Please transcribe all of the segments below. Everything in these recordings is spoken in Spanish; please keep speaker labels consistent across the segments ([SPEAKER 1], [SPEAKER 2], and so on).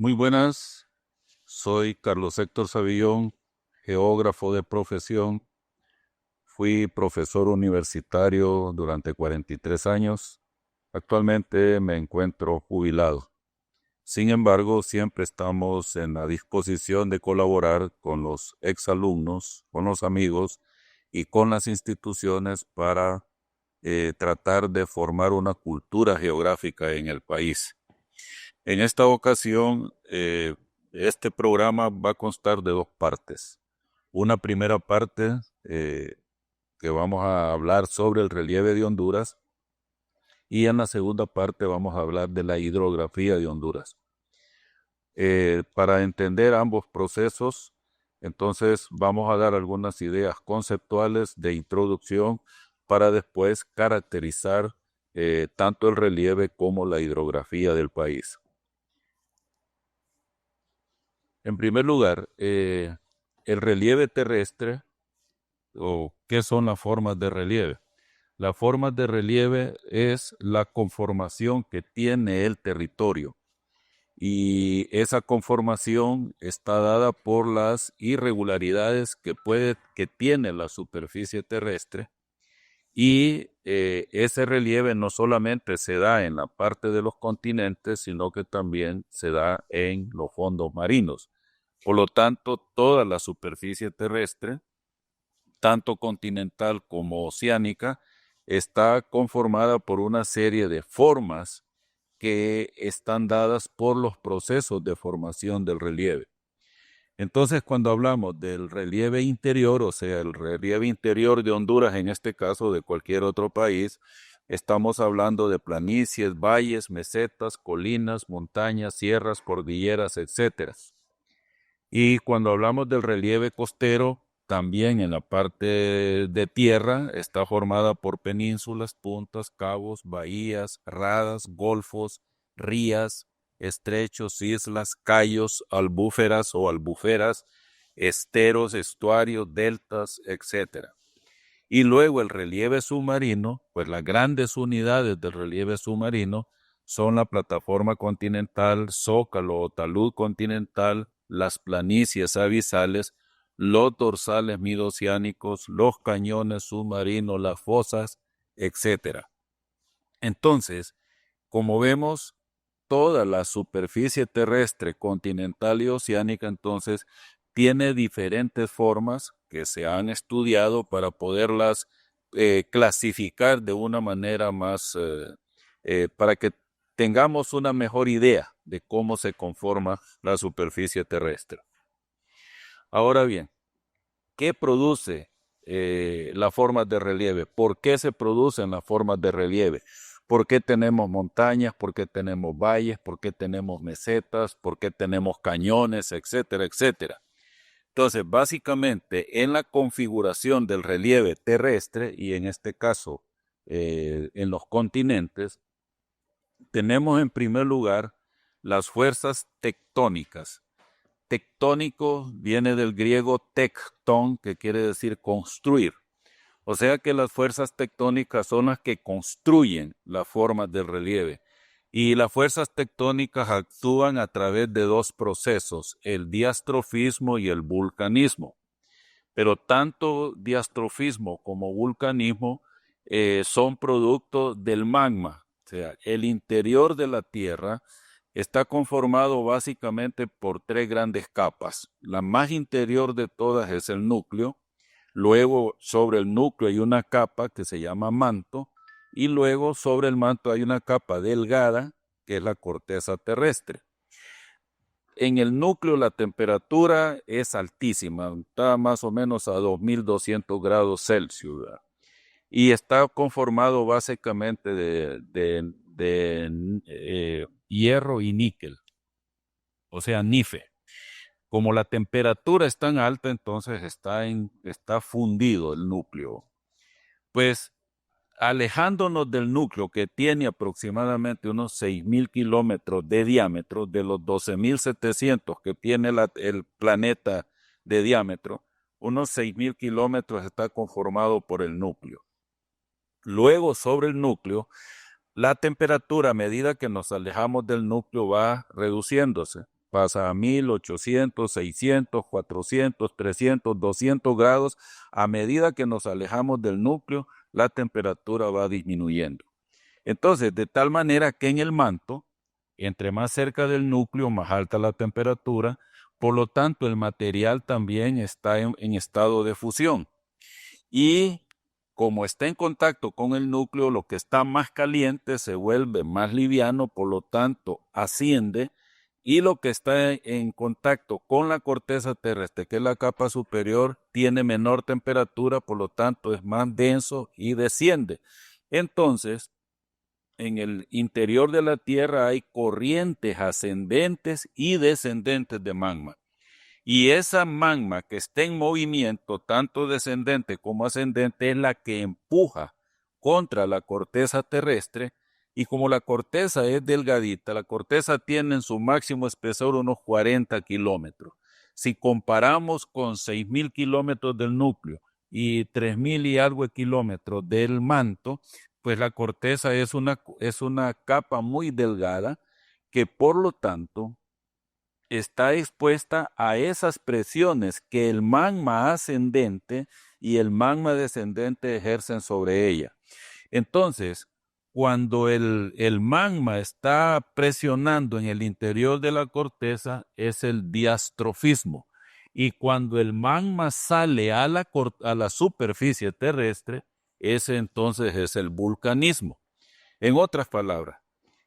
[SPEAKER 1] Muy buenas, soy Carlos Héctor Savillón, geógrafo de profesión. Fui profesor universitario durante 43 años. Actualmente me encuentro jubilado. Sin embargo, siempre estamos en la disposición de colaborar con los exalumnos, con los amigos y con las instituciones para tratar de formar una cultura geográfica en el país. En esta ocasión, este programa va a constar de dos partes. Una primera parte que vamos a hablar sobre el relieve de Honduras y en la segunda parte vamos a hablar de la hidrografía de Honduras. Para entender ambos procesos, entonces vamos a dar algunas ideas conceptuales de introducción para después caracterizar tanto el relieve como la hidrografía del país. En primer lugar, el relieve terrestre, o qué son las formas de relieve. Las formas de relieve es la conformación que tiene el territorio y esa conformación está dada por las irregularidades que tiene la superficie terrestre y ese relieve no solamente se da en la parte de los continentes, sino que también se da en los fondos marinos. Por lo tanto, toda la superficie terrestre, tanto continental como oceánica, está conformada por una serie de formas que están dadas por los procesos de formación del relieve. Entonces, cuando hablamos del relieve interior, o sea, el relieve interior de Honduras, en este caso de cualquier otro país, estamos hablando de planicies, valles, mesetas, colinas, montañas, sierras, cordilleras, etcétera. Y cuando hablamos del relieve costero, también en la parte de tierra está formada por penínsulas, puntas, cabos, bahías, radas, golfos, rías, estrechos, islas, cayos, albúferas o albuferas, esteros, estuarios, deltas, etc. Y luego el relieve submarino, pues las grandes unidades del relieve submarino son la plataforma continental, zócalo o talud continental, las planicies abisales, los dorsales midoceánicos, los cañones submarinos, las fosas, etc. Entonces, como vemos, toda la superficie terrestre, continental y oceánica, entonces, tiene diferentes formas que se han estudiado para poderlas clasificar de una manera más, para que tengamos una mejor idea de cómo se conforma la superficie terrestre. Ahora bien, ¿qué produce las formas de relieve? ¿Por qué se producen las formas de relieve? ¿Por qué tenemos montañas? ¿Por qué tenemos valles? ¿Por qué tenemos mesetas? ¿Por qué tenemos cañones? Etcétera, etcétera. Entonces, básicamente, en la configuración del relieve terrestre, y en este caso en los continentes, tenemos en primer lugar las fuerzas tectónicas. Tectónico viene del griego tectón, que quiere decir construir. O sea que las fuerzas tectónicas son las que construyen las formas del relieve. Y las fuerzas tectónicas actúan a través de dos procesos, el diastrofismo y el vulcanismo. Pero tanto diastrofismo como vulcanismo son productos del magma. O sea, el interior de la Tierra está conformado básicamente por tres grandes capas. La más interior de todas es el núcleo. Luego sobre el núcleo hay una capa que se llama manto. Y luego sobre el manto hay una capa delgada que es la corteza terrestre. En el núcleo la temperatura es altísima, está más o menos a 2200 grados Celsius, ¿verdad? Y está conformado básicamente de hierro y níquel, o sea, nife. Como la temperatura es tan alta, entonces está fundido el núcleo. Pues alejándonos del núcleo que tiene aproximadamente unos 6.000 kilómetros de diámetro, de los 12.700 que tiene el planeta de diámetro, unos 6.000 kilómetros está conformado por el núcleo. Luego, sobre el núcleo, la temperatura a medida que nos alejamos del núcleo va reduciéndose. pasa a 1800, 600, 400, 300, 200 grados. A medida que nos alejamos del núcleo, la temperatura va disminuyendo. Entonces, de tal manera que en el manto, entre más cerca del núcleo, más alta la temperatura, por lo tanto, el material también está en estado de fusión. Y como está en contacto con el núcleo, lo que está más caliente se vuelve más liviano, por lo tanto, asciende, y lo que está en contacto con la corteza terrestre, que es la capa superior, tiene menor temperatura, por lo tanto, es más denso y desciende. Entonces, en el interior de la Tierra hay corrientes ascendentes y descendentes de magma. Y esa magma que está en movimiento, tanto descendente como ascendente, es la que empuja contra la corteza terrestre. Y como la corteza es delgadita, la corteza tiene en su máximo espesor unos 40 kilómetros. Si comparamos con 6.000 kilómetros del núcleo y 3.000 y algo de kilómetros del manto, pues la corteza es una capa muy delgada que por lo tanto está expuesta a esas presiones que el magma ascendente y el magma descendente ejercen sobre ella. Entonces, cuando el magma está presionando en el interior de la corteza, es el diastrofismo. Y cuando el magma sale a la superficie terrestre, ese entonces es el vulcanismo. En otras palabras,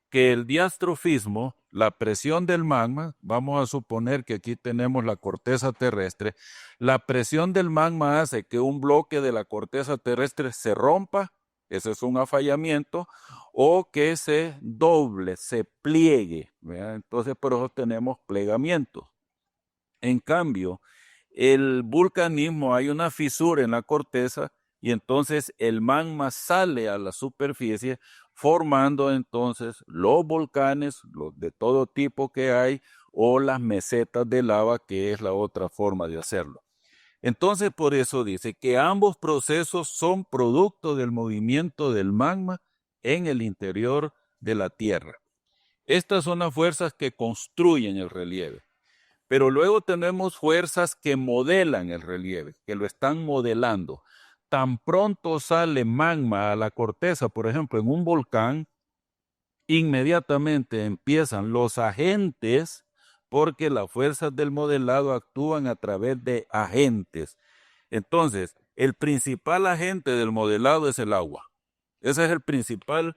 [SPEAKER 1] que el diastrofismo, la presión del magma, vamos a suponer que aquí tenemos la corteza terrestre, la presión del magma hace que un bloque de la corteza terrestre se rompa, ese es un afallamiento, o que se doble, se pliegue, ¿verdad? Entonces por eso tenemos plegamiento. En cambio, el vulcanismo, hay una fisura en la corteza y entonces el magma sale a la superficie formando entonces los volcanes, los de todo tipo que hay, o las mesetas de lava, que es la otra forma de hacerlo. Entonces por eso dice que ambos procesos son producto del movimiento del magma en el interior de la Tierra. Estas son las fuerzas que construyen el relieve. Pero luego tenemos fuerzas que modelan el relieve, que lo están modelando. Tan pronto sale magma a la corteza, por ejemplo, en un volcán, inmediatamente empiezan los agentes, porque las fuerzas del modelado actúan a través de agentes. Entonces, el principal agente del modelado es el agua. Ese es el principal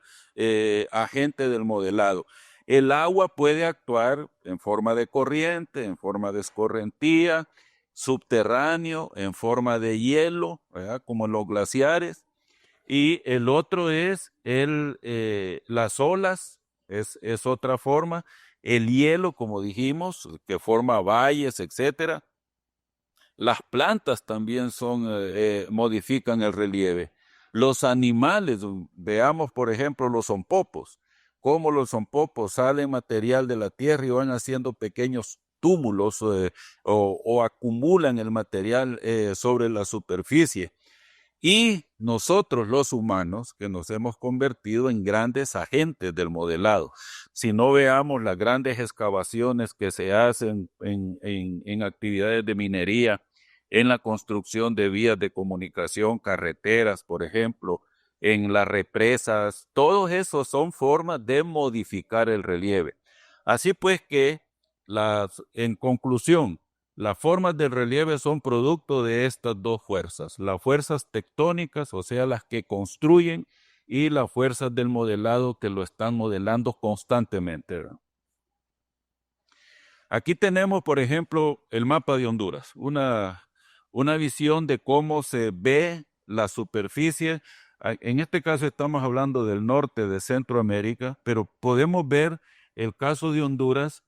[SPEAKER 1] agente del modelado. El agua puede actuar en forma de corriente, en forma de escorrentía, subterráneo, en forma de hielo, ¿verdad? Como los glaciares. Y el otro es las olas, es otra forma. El hielo, como dijimos, que forma valles, etcétera. Las plantas también modifican el relieve. Los animales, veamos por ejemplo los zompopos, cómo los zompopos salen material de la tierra y van haciendo pequeños túmulos o acumulan el material sobre la superficie. Y nosotros los humanos, que nos hemos convertido en grandes agentes del modelado. Si no veamos las grandes excavaciones que se hacen en actividades de minería, en la construcción de vías de comunicación, carreteras, por ejemplo, en las represas, todos esos son formas de modificar el relieve. Así pues que, en conclusión, las formas del relieve son producto de estas dos fuerzas, las fuerzas tectónicas, o sea, las que construyen, y las fuerzas del modelado que lo están modelando constantemente, ¿verdad? Aquí tenemos, por ejemplo, el mapa de Honduras, una visión de cómo se ve la superficie. En este caso estamos hablando del norte de Centroamérica, pero podemos ver el caso de Honduras.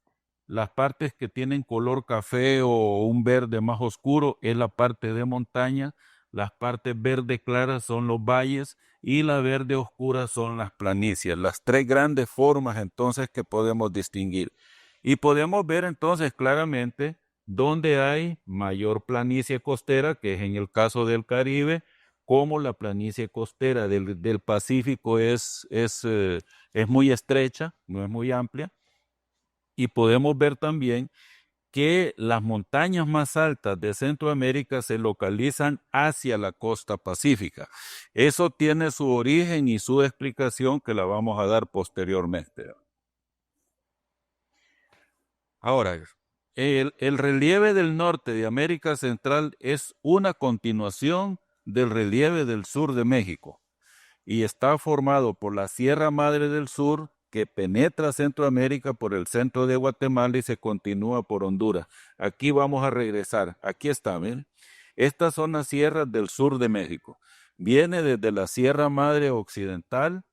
[SPEAKER 1] Las partes que tienen color café o un verde más oscuro es la parte de montaña, las partes verde claras son los valles y la verde oscura son las planicies, las tres grandes formas entonces que podemos distinguir. Y podemos ver entonces claramente dónde hay mayor planicie costera, que es en el caso del Caribe, como la planicie costera del Pacífico es muy estrecha, no es muy amplia. Y podemos ver también que las montañas más altas de Centroamérica se localizan hacia la costa pacífica. Eso tiene su origen y su explicación que la vamos a dar posteriormente. Ahora, el relieve del norte de América Central es una continuación del relieve del sur de México y está formado por la Sierra Madre del Sur, que penetra Centroamérica por el centro de Guatemala y se continúa por Honduras. Aquí vamos a regresar. Aquí está, ¿ven? Estas son las sierras del sur de México. Viene desde la Sierra Madre Occidental.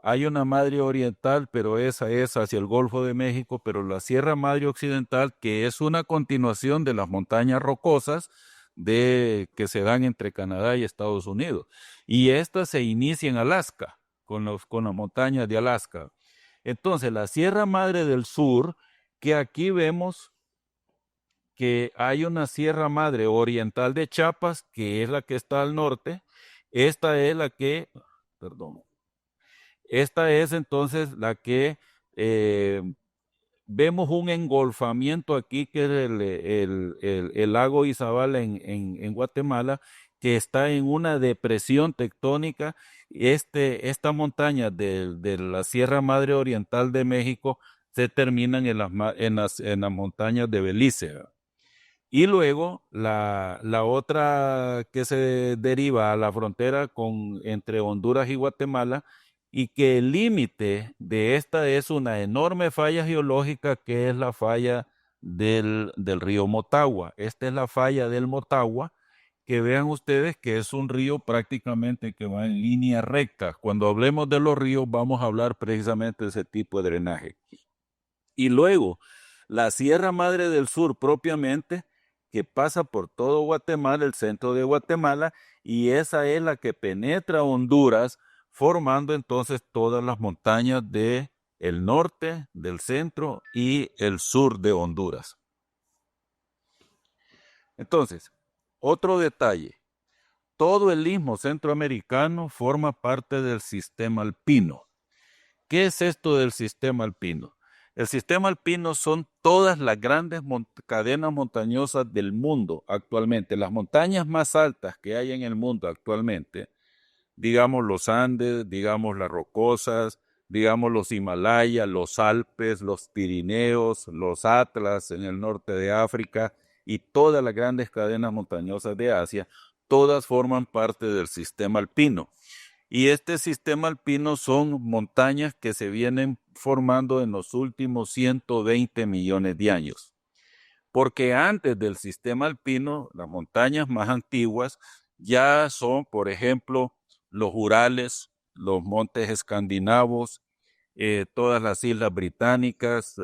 [SPEAKER 1] Hay una madre oriental, pero esa es hacia el Golfo de México, pero la Sierra Madre Occidental, que es una continuación de las montañas rocosas que se dan entre Canadá y Estados Unidos. Y esta se inicia en Alaska, con las montañas de Alaska. Entonces, la Sierra Madre del Sur, que aquí vemos que hay una Sierra Madre Oriental de Chiapas, que es la que está al norte. Esta es la que, perdón, esta es entonces la que eh, vemos un engolfamiento aquí, que es el lago Izabal en Guatemala, que está en una depresión tectónica. Esta montaña de la Sierra Madre Oriental de México se terminan en las montañas de Belice, ¿verdad? Y luego la otra que se deriva a la frontera entre Honduras y Guatemala, y que el límite de esta es una enorme falla geológica, que es la falla del río Motagua. Esta es la falla del Motagua, que vean ustedes que es un río prácticamente que va en línea recta. Cuando hablemos de los ríos vamos a hablar precisamente de ese tipo de drenaje. Y luego la Sierra Madre del Sur propiamente, que pasa por todo Guatemala, el centro de Guatemala, y esa es la que penetra Honduras, formando entonces todas las montañas del norte, del centro y el sur de Honduras. Entonces, otro detalle, todo el istmo centroamericano forma parte del sistema alpino. ¿Qué es esto del sistema alpino? El sistema alpino son todas las grandes cadenas montañosas del mundo actualmente. Las montañas más altas que hay en el mundo actualmente, digamos los Andes, digamos las Rocosas, digamos los Himalayas, los Alpes, los Pirineos, los Atlas en el norte de África y todas las grandes cadenas montañosas de Asia, todas forman parte del sistema alpino. Y este sistema alpino son montañas que se vienen formando en los últimos 120 millones de años. Porque antes del sistema alpino, las montañas más antiguas ya son, por ejemplo, los Urales, los montes escandinavos, todas las islas británicas,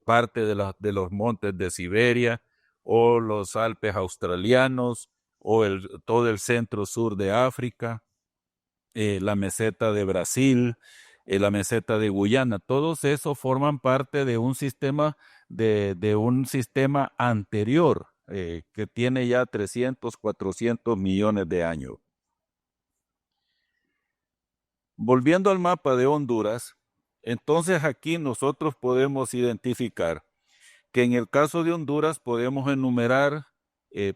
[SPEAKER 1] parte de los montes de Siberia, o los Alpes australianos, o todo el centro-sur de África, la meseta de Brasil, la meseta de Guyana. Todos esos forman parte de un sistema, de un sistema anterior, que tiene ya 300, 400 millones de años. Volviendo al mapa de Honduras, entonces aquí nosotros podemos identificar que en el caso de Honduras podemos enumerar,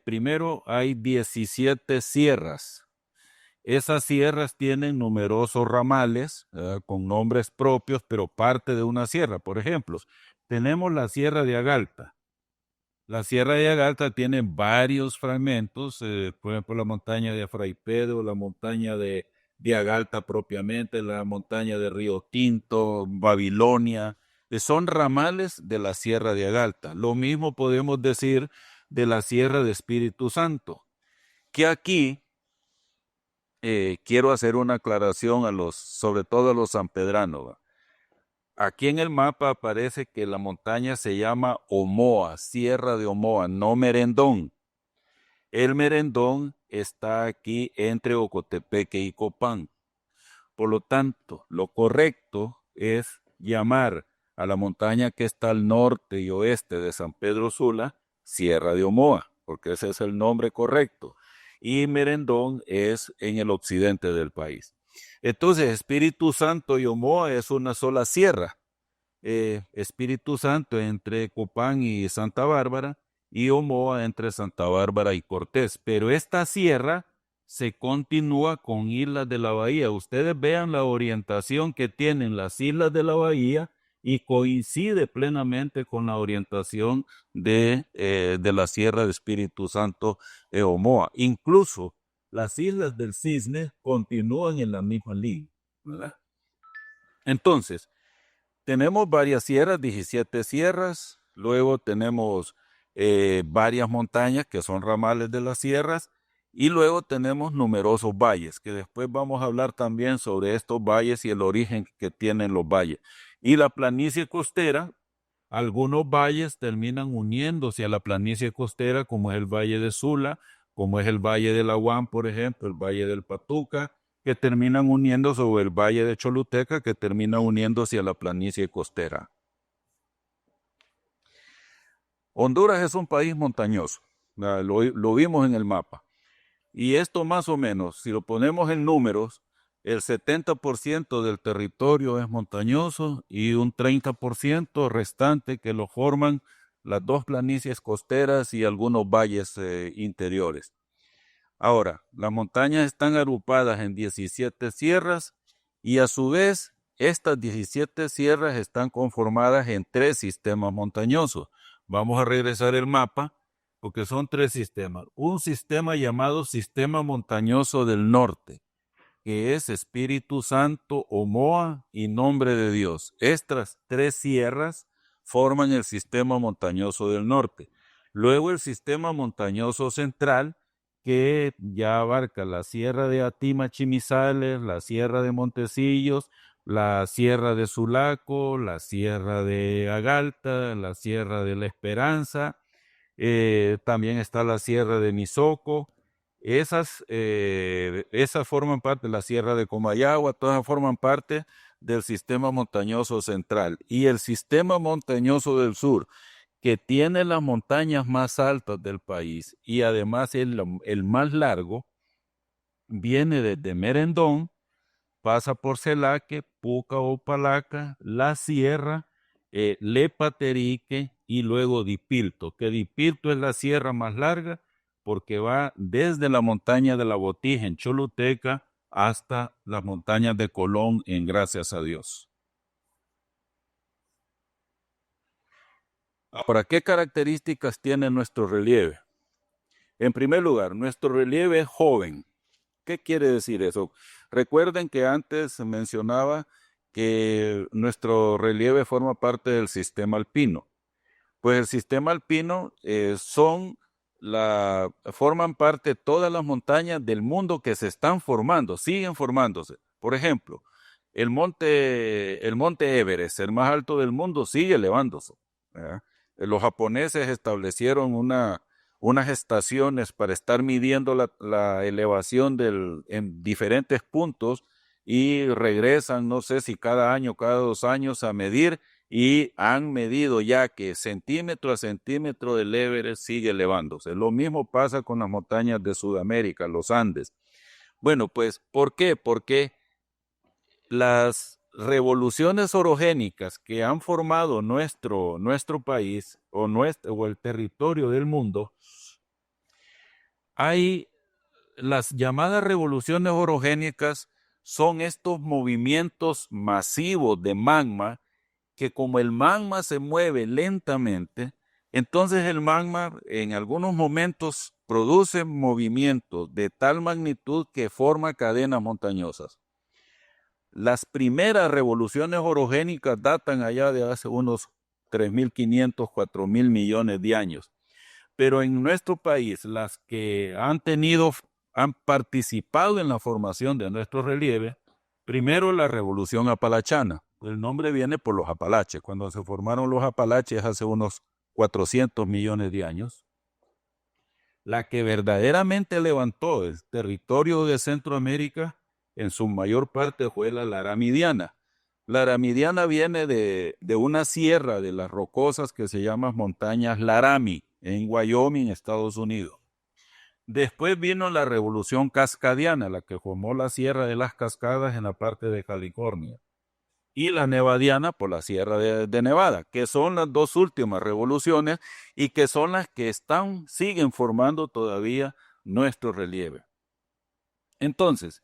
[SPEAKER 1] primero hay 17 sierras. Esas sierras tienen numerosos ramales, con nombres propios, pero parte de una sierra. Por ejemplo, tenemos la Sierra de Agalta. La Sierra de Agalta tiene varios fragmentos, por ejemplo, la montaña de Fray Pedro, la montaña de Agalta propiamente, la montaña de Río Tinto, Babilonia, son ramales de la Sierra de Agalta. Lo mismo podemos decir de la Sierra de Espíritu Santo, que aquí quiero hacer una aclaración sobre todo a los sanpedranos, ¿va? Aquí en el mapa aparece que la montaña se llama Omoa, Sierra de Omoa, no Merendón. El Merendón está aquí entre Ocotepeque y Copán. Por lo tanto, lo correcto es llamar a la montaña que está al norte y oeste de San Pedro Sula, Sierra de Omoa, porque ese es el nombre correcto. Y Merendón es en el occidente del país. Entonces, Espíritu Santo y Omoa es una sola sierra. Espíritu Santo entre Copán y Santa Bárbara, y Omoa entre Santa Bárbara y Cortés. Pero esta sierra se continúa con Islas de la Bahía. Ustedes vean la orientación que tienen las Islas de la Bahía y coincide plenamente con la orientación de la Sierra de Espíritu Santo Omoa. Incluso las Islas del Cisne continúan en la misma línea, ¿verdad? Entonces, tenemos varias sierras, 17 sierras, luego tenemos varias montañas que son ramales de las sierras, y luego tenemos numerosos valles, que después vamos a hablar también sobre estos valles y el origen que tienen los valles. Y la planicie costera, algunos valles terminan uniéndose a la planicie costera, como es el Valle de Sula, como es el Valle del Aguán, por ejemplo, el Valle del Patuca, que terminan uniéndose, o el Valle de Choluteca, que termina uniéndose a la planicie costera. Honduras es un país montañoso, lo vimos en el mapa. Y esto más o menos, si lo ponemos en números, el 70% del territorio es montañoso y un 30% restante que lo forman las dos planicies costeras y algunos valles interiores. Ahora, las montañas están agrupadas en 17 sierras y a su vez estas 17 sierras están conformadas en 3 sistemas montañosos. Vamos a regresar el mapa porque son 3 sistemas. Un sistema llamado Sistema Montañoso del Norte, que es Espíritu Santo, Omoa y Nombre de Dios. Estas 3 sierras forman el Sistema Montañoso del Norte. Luego el Sistema Montañoso Central, que ya abarca la Sierra de Atima Chimizales, la Sierra de Montecillos, la Sierra de Sulaco, la Sierra de Agalta, la Sierra de la Esperanza, también está la Sierra de Misoco. Esas forman parte de la Sierra de Comayagua, todas forman parte del Sistema Montañoso Central. Y el Sistema Montañoso del Sur, que tiene las montañas más altas del país y además el más largo, viene desde Merendón, pasa por Celaque, Puca o Palaca, La Sierra, Lepaterique y luego Dipilto, que Dipilto es la sierra más larga porque va desde la montaña de la Botija en Choluteca hasta las montañas de Colón en Gracias a Dios. Ahora, ¿qué características tiene nuestro relieve? En primer lugar, nuestro relieve es joven. ¿Qué quiere decir eso? Recuerden que antes mencionaba que nuestro relieve forma parte del sistema alpino. Pues el sistema alpino forman parte todas las montañas del mundo que se están formando, siguen formándose. Por ejemplo, el monte Everest, el más alto del mundo, sigue elevándose, ¿verdad? Los japoneses establecieron unas estaciones para estar midiendo la elevación en diferentes puntos y regresan, no sé si cada año, cada 2 años a medir, y han medido ya que centímetro a centímetro del Everest sigue elevándose. Lo mismo pasa con las montañas de Sudamérica, los Andes. Bueno, pues, ¿por qué? Porque las revoluciones orogénicas que han formado nuestro país o el territorio del mundo, hay las llamadas revoluciones orogénicas, son estos movimientos masivos de magma que, como el magma se mueve lentamente, entonces el magma en algunos momentos produce movimientos de tal magnitud que forma cadenas montañosas. Las primeras revoluciones orogénicas datan allá de hace unos 3.500, 4.000 millones de años. Pero en nuestro país, las que han participado en la formación de nuestro relieve, primero la Revolución Apalachana. El nombre viene por los Apalaches, cuando se formaron los Apalaches hace unos 400 millones de años. La que verdaderamente levantó el territorio de Centroamérica en su mayor parte fue la Laramidiana. La Laramidiana viene de una sierra de las rocosas que se llama Montañas Laramie, en Wyoming, Estados Unidos. Después vino la Revolución Cascadiana, la que formó la Sierra de las Cascadas en la parte de California. y la nevadiana por la Sierra de Nevada, que son las dos últimas revoluciones y que son las que siguen formando todavía nuestro relieve. Entonces,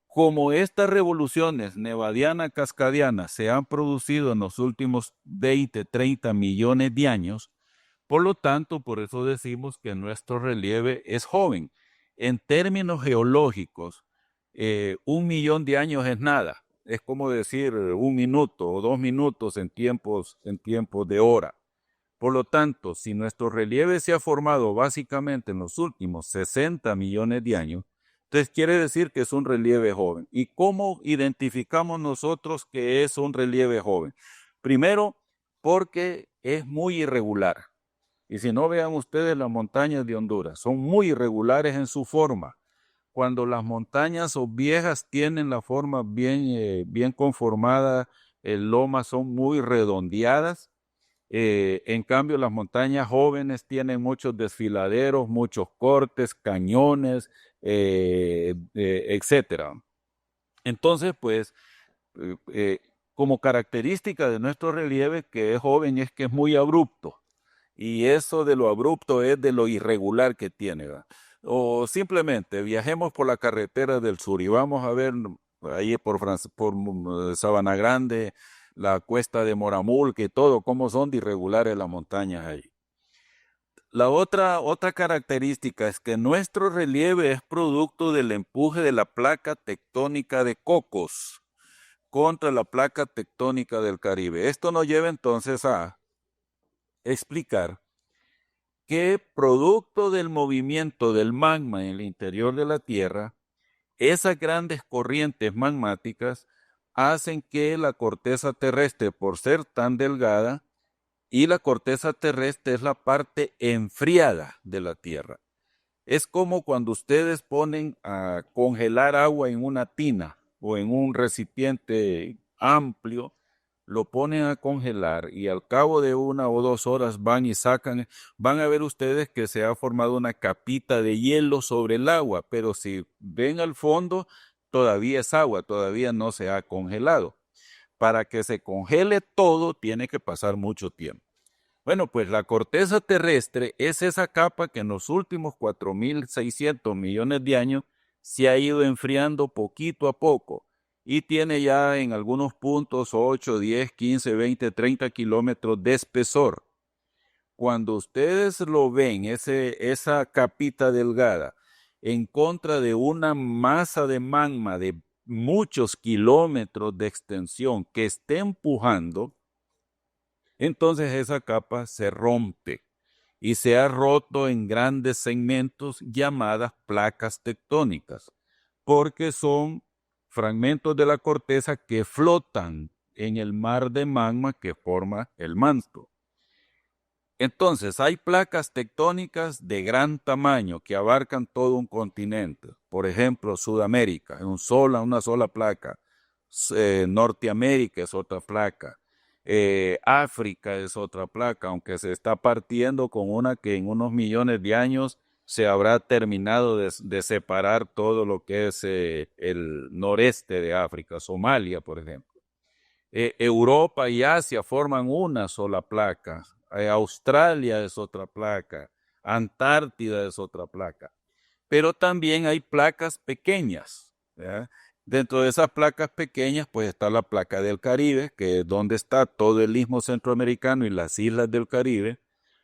[SPEAKER 1] como estas revoluciones nevadiana cascadiana se han producido en los últimos 20, 30 millones de años, por lo tanto, por eso decimos que nuestro relieve es joven. En términos geológicos, 1 millón de años es nada. Es como decir 1 minuto o 2 minutos en tiempos de hora. Por lo tanto, si nuestro relieve se ha formado básicamente en los últimos 60 millones de años, entonces quiere decir que es un relieve joven. ¿Y cómo identificamos nosotros que es un relieve joven? Primero, porque es muy irregular. Y si no, vean ustedes las montañas de Honduras, son muy irregulares en su forma. Cuando las montañas o viejas tienen la forma bien conformada, lomas son muy redondeadas. En cambio, las montañas jóvenes tienen muchos desfiladeros, muchos cortes, cañones, etcétera. Entonces, pues, como característica de nuestro relieve que es joven es que es muy abrupto. Y eso de lo abrupto es de lo irregular que tiene, ¿verdad? O simplemente viajemos por la carretera del sur y vamos a ver ahí por Sabana Grande, la cuesta de Moramul, que todo, cómo son de irregulares las montañas ahí. La otra característica es que nuestro relieve es producto del empuje de la placa tectónica de Cocos contra la placa tectónica del Caribe. Esto nos lleva entonces a explicar que producto del movimiento del magma en el interior de la Tierra, esas grandes corrientes magmáticas hacen que la corteza terrestre, por ser tan delgada, y la corteza terrestre es la parte enfriada de la Tierra. Es como cuando ustedes ponen a congelar agua en una tina o en un recipiente amplio, lo ponen a congelar y al cabo de 1 o 2 horas van y sacan, van a ver ustedes que se ha formado una capita de hielo sobre el agua, pero si ven al fondo, todavía es agua, todavía no se ha congelado. Para que se congele todo, tiene que pasar mucho tiempo. Bueno, pues la corteza terrestre es esa capa que en los últimos 4.600 millones de años se ha ido enfriando poquito a poco y tiene ya en algunos puntos 8, 10, 15, 20, 30 kilómetros de espesor. Cuando ustedes lo ven, esa capita delgada, en contra de una masa de magma de muchos kilómetros de extensión que esté empujando, entonces esa capa se rompe y se ha roto en grandes segmentos llamadas placas tectónicas, porque son fragmentos de la corteza que flotan en el mar de magma que forma el manto. Entonces, hay placas tectónicas de gran tamaño que abarcan todo un continente. Por ejemplo, Sudamérica, una sola placa. Norteamérica es otra placa. África es otra placa, aunque se está partiendo con una que en unos millones de años se habrá terminado de separar todo lo que es el noreste de África, Somalia, por ejemplo. Europa y Asia forman una sola placa. Australia es otra placa. Antártida es otra placa. Pero también hay placas pequeñas, ¿verdad? Dentro de esas placas pequeñas, pues está la placa del Caribe, que es donde está todo el istmo centroamericano y las islas del Caribe.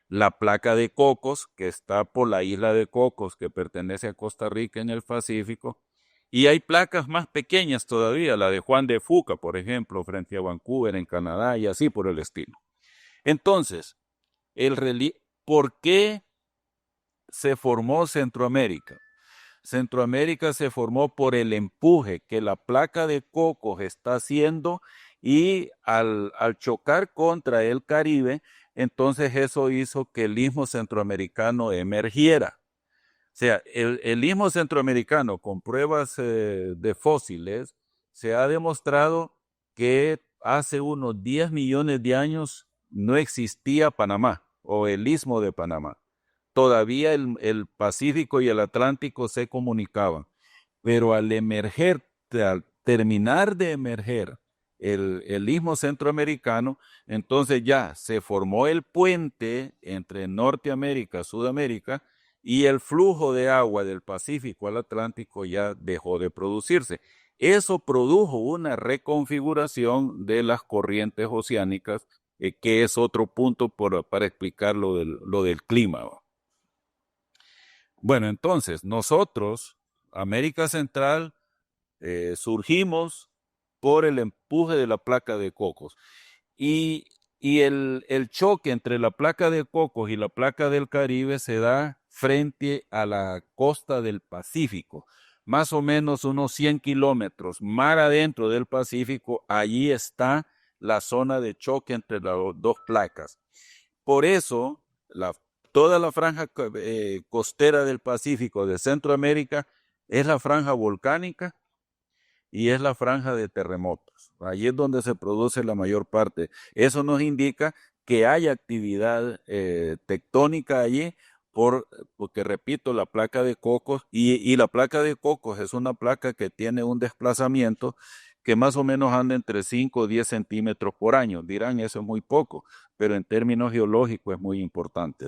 [SPEAKER 1] La placa de Cocos, que está por la isla de Cocos, que pertenece a Costa Rica en el Pacífico. Y hay placas más pequeñas todavía, la de Juan de Fuca, por ejemplo, frente a Vancouver, en Canadá, y así por el estilo. Entonces, ¿por qué se formó Centroamérica? Centroamérica se formó por el empuje que la placa de Cocos está haciendo y al chocar contra el Caribe, entonces eso hizo que el istmo centroamericano emergiera. O sea, el istmo centroamericano con pruebas de fósiles se ha demostrado que hace unos 10 millones de años no existía Panamá o el istmo de Panamá. Todavía el Pacífico y el Atlántico se comunicaban, pero al emerger, al terminar de emerger el istmo centroamericano, entonces ya se formó el puente entre Norteamérica, Sudamérica, y el flujo de agua del Pacífico al Atlántico ya dejó de producirse. Eso produjo una reconfiguración de las corrientes oceánicas, que es otro punto para explicar lo del clima. Bueno, entonces nosotros, América Central, surgimos por el empuje de la placa de Cocos. Y, el choque entre la placa de Cocos y la placa del Caribe se da frente a la costa del Pacífico, más o menos unos 100 kilómetros mar adentro del Pacífico. Allí está la zona de choque entre las dos placas. Por eso, toda la franja costera del Pacífico de Centroamérica es la franja volcánica y es la franja de terremotos. Allí es donde se produce la mayor parte. Eso nos indica que hay actividad tectónica allí, porque repito, la placa de Cocos, y la placa de Cocos es una placa que tiene un desplazamiento que más o menos anda entre 5 o 10 centímetros por año. Dirán, eso es muy poco, pero en términos geológicos es muy importante.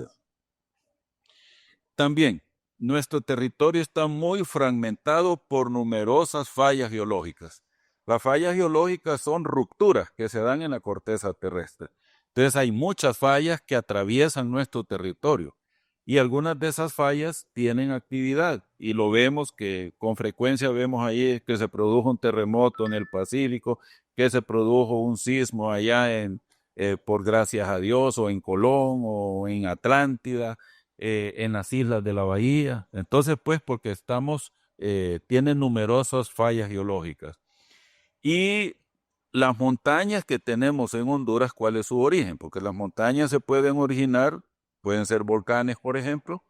[SPEAKER 1] También, nuestro territorio está muy fragmentado por numerosas fallas geológicas. Las fallas geológicas son rupturas que se dan en la corteza terrestre. Entonces hay muchas fallas que atraviesan nuestro territorio y algunas de esas fallas tienen actividad y lo vemos, que con frecuencia vemos ahí que se produjo un terremoto en el Pacífico, que se produjo un sismo allá por gracias a Dios, o en Colón o en Atlántida, en las islas de la bahía. Entonces, pues, porque tienen numerosas fallas geológicas. Y las montañas que tenemos en Honduras, ¿cuál es su origen? Porque las montañas se pueden originar, pueden ser volcanes, por ejemplo,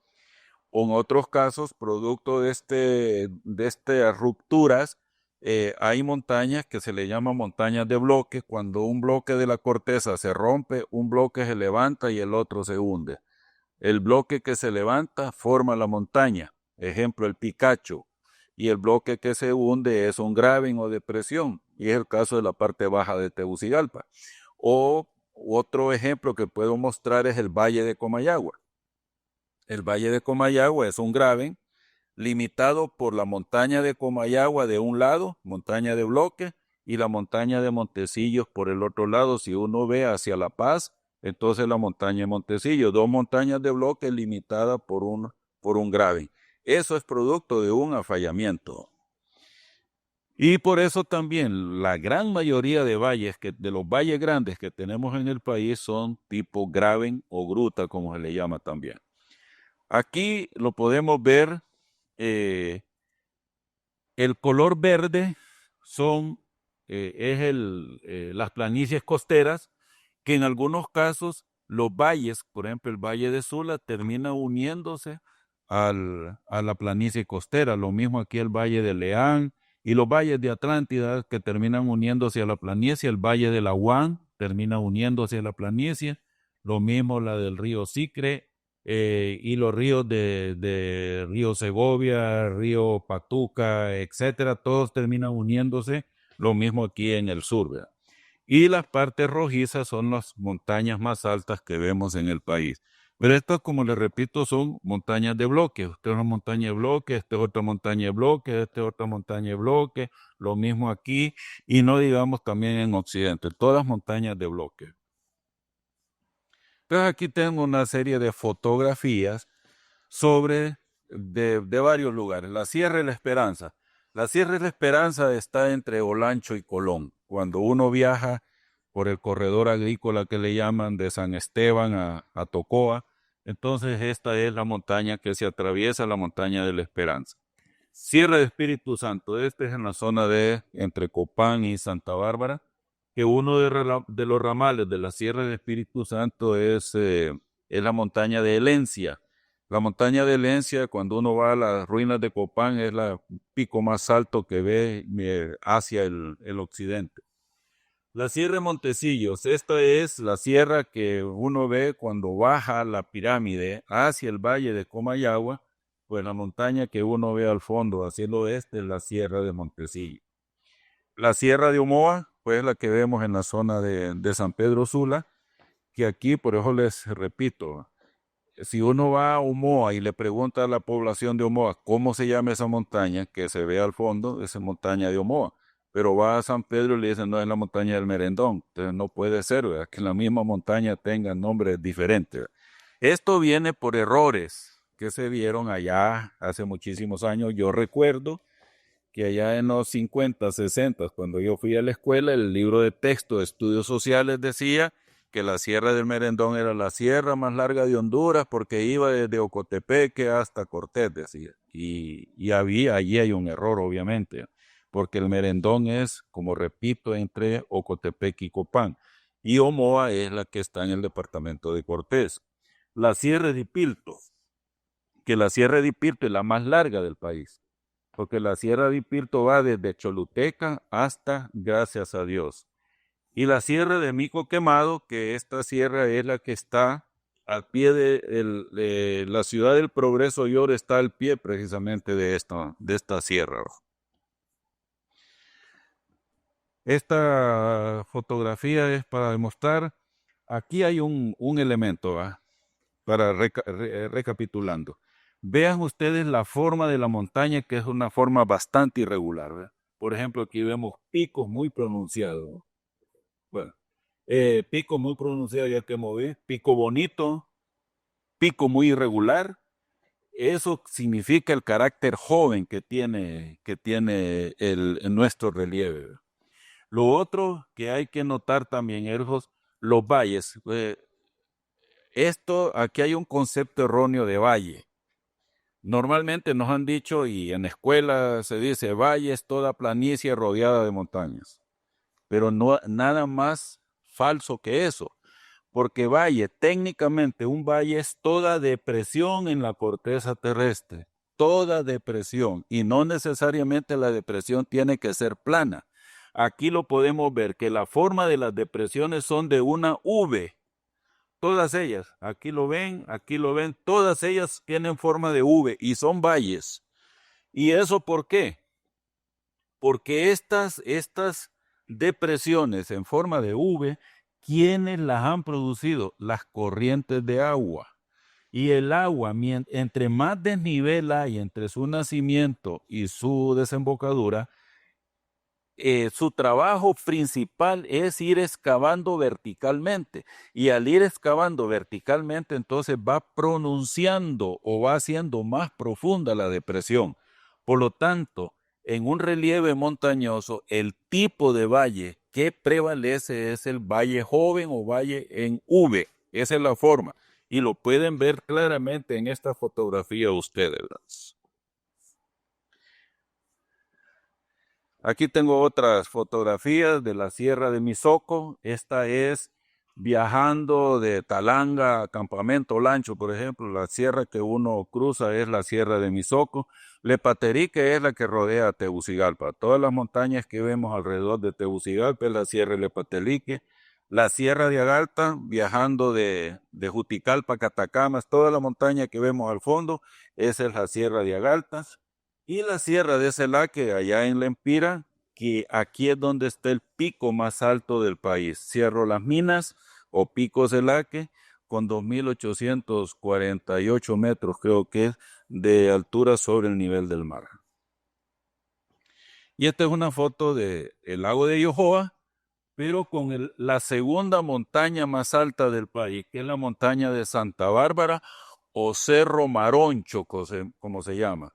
[SPEAKER 1] o en otros casos, producto de estas rupturas, hay montañas que se le llaman montañas de bloque. Cuando un bloque de la corteza se rompe, un bloque se levanta y el otro se hunde. El bloque que se levanta forma la montaña, ejemplo el Picacho, y el bloque que se hunde es un graben o depresión, y es el caso de la parte baja de Tegucigalpa. O otro ejemplo que puedo mostrar es el Valle de Comayagua. El Valle de Comayagua es un graben limitado por la montaña de Comayagua de un lado, montaña de bloque, y la montaña de Montecillos por el otro lado. Si uno ve hacia La Paz, entonces la montaña de Montecillos, dos montañas de bloque limitadas por un graben. Eso es producto de un afallamiento. Y por eso también la gran mayoría de valles, de los valles grandes que tenemos en el país, son tipo graben o gruta, como se le llama también. Aquí lo podemos ver. El color verde es las planicies costeras, que en algunos casos los valles, por ejemplo el Valle de Sula, termina uniéndose a la planicie costera. Lo mismo aquí el Valle de Leán y los valles de Atlántida, que terminan uniéndose a la planicie. El Valle de la Huán termina uniéndose a la planicie. Lo mismo la del río Sicre, y los ríos de Río Segovia, Río Patuca, etcétera, todos terminan uniéndose. Lo mismo aquí en el sur, ¿verdad? Y las partes rojizas son las montañas más altas que vemos en el país. Pero estas, como les repito, son montañas de bloque. Esta es una montaña de bloque, esta es otra montaña de bloque, esta es otra montaña de bloque, lo mismo aquí, y no digamos también en Occidente, todas montañas de bloque. Entonces aquí tengo una serie de fotografías de varios lugares. La Sierra de la Esperanza. La Sierra de la Esperanza está entre Olancho y Colón. Cuando uno viaja por el corredor agrícola que le llaman de San Esteban a Tocoa, entonces esta es la montaña que se atraviesa, la montaña de la Esperanza. Sierra de Espíritu Santo. Este es en la zona de entre Copán y Santa Bárbara, que uno de los ramales de la Sierra de Espíritu Santo es la montaña de Helencia. La montaña de Helencia, cuando uno va a las ruinas de Copán, es el pico más alto que ve hacia el occidente. La Sierra de Montecillos, esta es la sierra que uno ve cuando baja la pirámide hacia el valle de Comayagua. Pues la montaña que uno ve al fondo hacia el oeste es la Sierra de Montecillos. La Sierra de Omoa, pues la que vemos en la zona de San Pedro Sula, que aquí, por eso les repito, si uno va a Omoa y le pregunta a la población de Omoa cómo se llama esa montaña, que se ve al fondo, esa montaña de Omoa, pero va a San Pedro y le dicen, no, es la montaña del Merendón. Entonces no puede ser, ¿verdad?, que la misma montaña tenga nombres diferentes, ¿verdad? Esto viene por errores que se vieron allá hace muchísimos años. Yo recuerdo que allá en los 50, 60, cuando yo fui a la escuela, el libro de texto de estudios sociales decía que la Sierra del Merendón era la sierra más larga de Honduras porque iba desde Ocotepeque hasta Cortés, decía. Allí hay un error, obviamente, porque el Merendón es, como repito, entre Ocotepeque y Copán. Y Omoa es la que está en el departamento de Cortés. La Sierra de Ipilto, que la Sierra de Ipilto es la más larga del país, porque la Sierra de Ipilto va desde Choluteca hasta Gracias a Dios. Y la Sierra de Mico Quemado, que esta sierra es la que está al pie de la ciudad del Progreso, y ahora está al pie precisamente de esta sierra. Esta fotografía es para demostrar, aquí hay un elemento, ¿va?, para recapitulando. Vean ustedes la forma de la montaña, que es una forma bastante irregular, ¿verdad? Por ejemplo, aquí vemos picos muy pronunciados, ¿no? Bueno, pico muy pronunciado, ya que moví, pico bonito, pico muy irregular. Eso significa el carácter joven que tiene nuestro relieve, ¿verdad? Lo otro que hay que notar también es los valles. Aquí hay un concepto erróneo de valle. Normalmente nos han dicho, y en la escuela se dice, valle es toda planicie rodeada de montañas. Pero no, nada más falso que eso. Porque valle, técnicamente un valle es toda depresión en la corteza terrestre. Toda depresión. Y no necesariamente la depresión tiene que ser plana. Aquí lo podemos ver, que la forma de las depresiones son de una V. Todas ellas, aquí lo ven, todas ellas tienen forma de V y son valles. ¿Y eso por qué? Porque estas depresiones en forma de V, ¿quiénes las han producido? Las corrientes de agua. Y el agua, entre más desnivel hay entre su nacimiento y su desembocadura, su trabajo principal es ir excavando verticalmente, y al ir excavando verticalmente entonces va pronunciando o va haciendo más profunda la depresión. Por lo tanto, en un relieve montañoso, el tipo de valle que prevalece es el valle joven o valle en V. Esa es la forma, y lo pueden ver claramente en esta fotografía ustedes. Aquí tengo otras fotografías de la Sierra de Misoco. Esta es viajando de Talanga a Campamento Lancho, por ejemplo. La sierra que uno cruza es la Sierra de Misoco. Lepatérique es la que rodea a Tegucigalpa. Todas las montañas que vemos alrededor de Tegucigalpa es la Sierra de Lepatérique. La Sierra de Agalta, viajando de Juticalpa a Catacamas, toda la montaña que vemos al fondo, esa es la Sierra de Agaltas. Y la Sierra de Celaque, allá en La Empira, que aquí es donde está el pico más alto del país. Cerro Las Minas o Pico Celaque, con 2.848 metros, creo que es, de altura sobre el nivel del mar. Y esta es una foto del lago de Yohoa, pero con la segunda montaña más alta del país, que es la montaña de Santa Bárbara o Cerro Maroncho, como se llama.